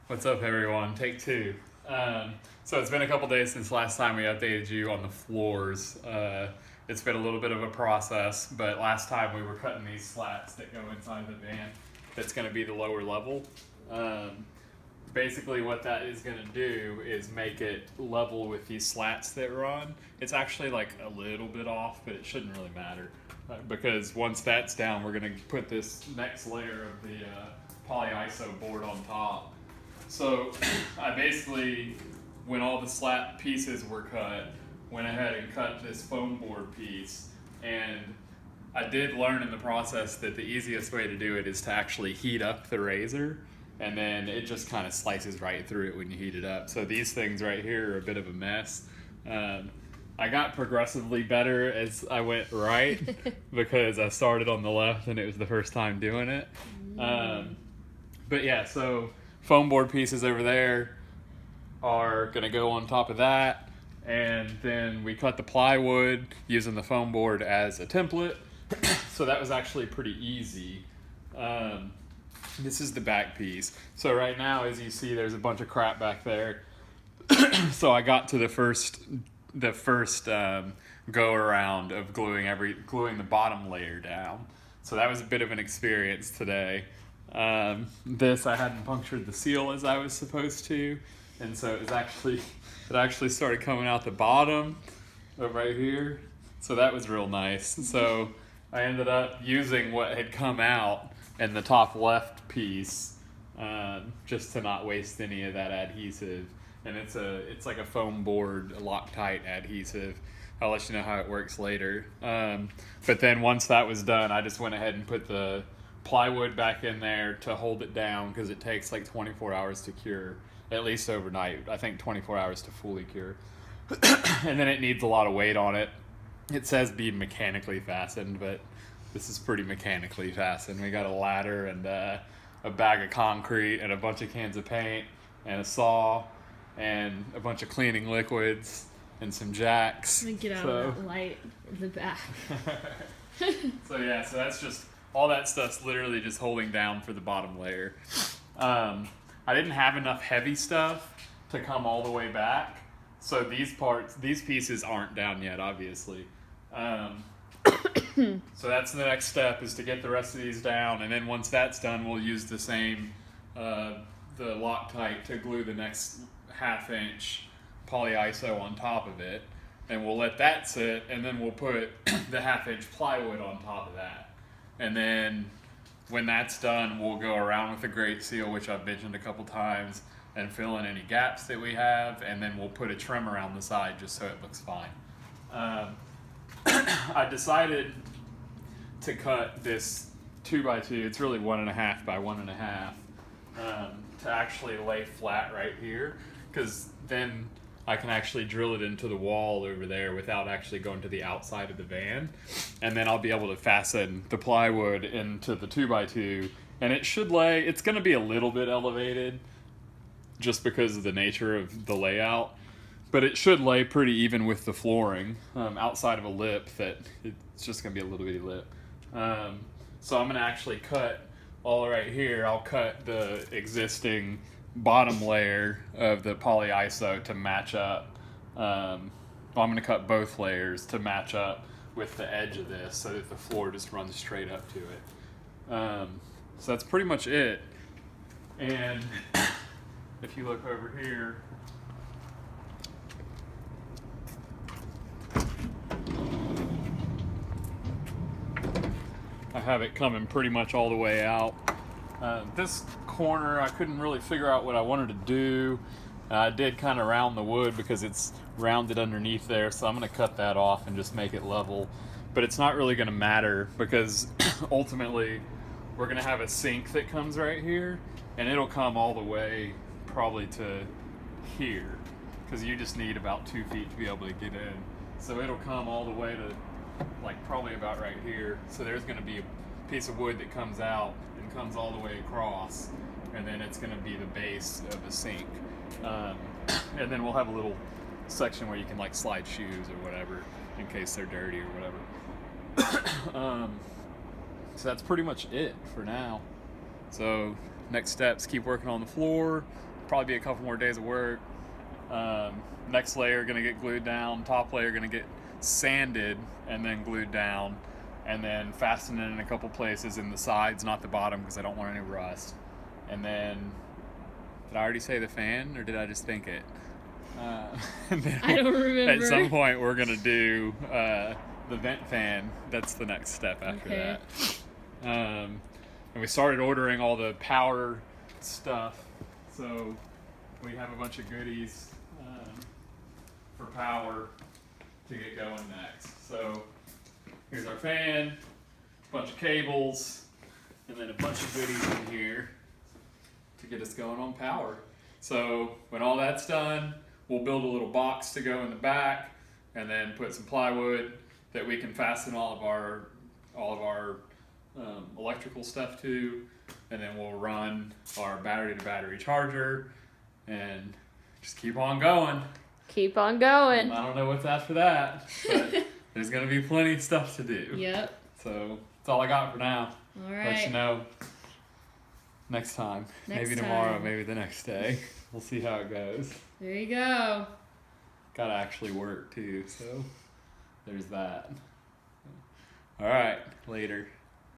What's up, everyone? Take two. So it's been a couple days since last time we updated you on the floors. It's been a little bit of a process, but last time we were cutting these slats that go inside the van. That's going to be the lower level. Um, Basically, what that is going to do is make it level with these slats that are on. It's actually like a little bit off, but it shouldn't really matter because once that's down, we're going to put this next layer of the polyiso board on top. So I basically, when all the slat pieces were cut, went ahead and cut this foam board piece. And I did learn in the process that the easiest way to do it is to actually heat up the razor. And then it just kind of slices right through it when you heat it up. So these things right here are a bit of a mess. I got progressively better as I went right because I started on the left and it was the first time doing it. But yeah, so foam board pieces over there are going to go on top of that. And then we cut the plywood using the foam board as a template. So that was actually pretty easy. This is the back piece. So right now, as you see, there's a bunch of crap back there. So I got to the first go around of gluing the bottom layer down. So that was a bit of an experience today. This I hadn't punctured the seal as I was supposed to, and so it actually started coming out the bottom of right here. So that was real nice. So I ended up using what had come out in the top left piece just to not waste any of that adhesive. And it's like a foam board Loctite adhesive. I'll let you know how it works later. But then once that was done, I just went ahead and put the plywood back in there to hold it down because it takes like 24 hours to cure, at least overnight. I think 24 hours to fully cure. And then it needs a lot of weight on it. It says be mechanically fastened, but this is pretty mechanically fastened. We got a ladder and a bag of concrete and a bunch of cans of paint and a saw and a bunch of cleaning liquids and some jacks. Let me get out of that light in the back. So yeah, so that's just, all that stuff's literally just holding down for the bottom layer. I didn't have enough heavy stuff to come all the way back. So these pieces aren't down yet, obviously. So that's the next step, is to get the rest of these down, and then once that's done, we'll use the same the Loctite to glue the next half-inch polyiso on top of it, and we'll let that sit, and then we'll put the half-inch plywood on top of that. And then when that's done, we'll go around with the grate seal, which I've mentioned a couple times, and fill in any gaps that we have, and then we'll put a trim around the side just so it looks fine. I decided to cut this 2x2, it's really 1.5 by 1.5, to actually lay flat right here, because then I can actually drill it into the wall over there without actually going to the outside of the van, and then I'll be able to fasten the plywood into the 2x2, and it should lay, it's going to be a little bit elevated just because of the nature of the layout, but it should lay pretty even with the flooring, outside of a lip that it's just going to be a little bitty lip. So I'm going to actually cut all right here. I'll cut the existing bottom layer of the polyiso to match up. I'm going to cut both layers to match up with the edge of this so that the floor just runs straight up to it. So that's pretty much it. And if you look over here, I have it coming pretty much all the way out. This corner, I couldn't really figure out what I wanted to do. I did kind of round the wood because it's rounded underneath there, so I'm going to cut that off and just make it level. But it's not really going to matter because ultimately we're going to have a sink that comes right here, and it'll come all the way probably to here because you just need about 2 feet to be able to get in. So it'll come all the way to like probably about right here. So there's going to be a piece of wood that comes out and comes all the way across, and then it's going to be the base of the sink. And then we'll have a little section where you can like slide shoes or whatever in case they're dirty or whatever. So that's pretty much it for now. So next steps, keep working on the floor, probably be a couple more days of work. Next layer gonna get glued down, top layer gonna get sanded and then glued down, and then fastened in a couple places in the sides, not the bottom, because I don't want any rust. And then, did I already say the fan, or did I just think it? And then I don't remember. At some point, we're gonna do the vent fan. That's the next step after Okay. that. And we started ordering all the power stuff, so we have a bunch of goodies for power to get going next. So here's our fan, a bunch of cables, and then a bunch of goodies in here to get us going on power. So when all that's done, we'll build a little box to go in the back, and then put some plywood that we can fasten all of our electrical stuff to, and then we'll run our battery to battery charger and just keep on going. Keep on going. I don't know what's after that, but there's gonna be plenty of stuff to do. Yep. So that's all I got for now. All right. Let you know next time. Next Maybe tomorrow, time. maybe the next day. We'll see how it goes. There you go. Gotta actually work too, so there's that. All right, later.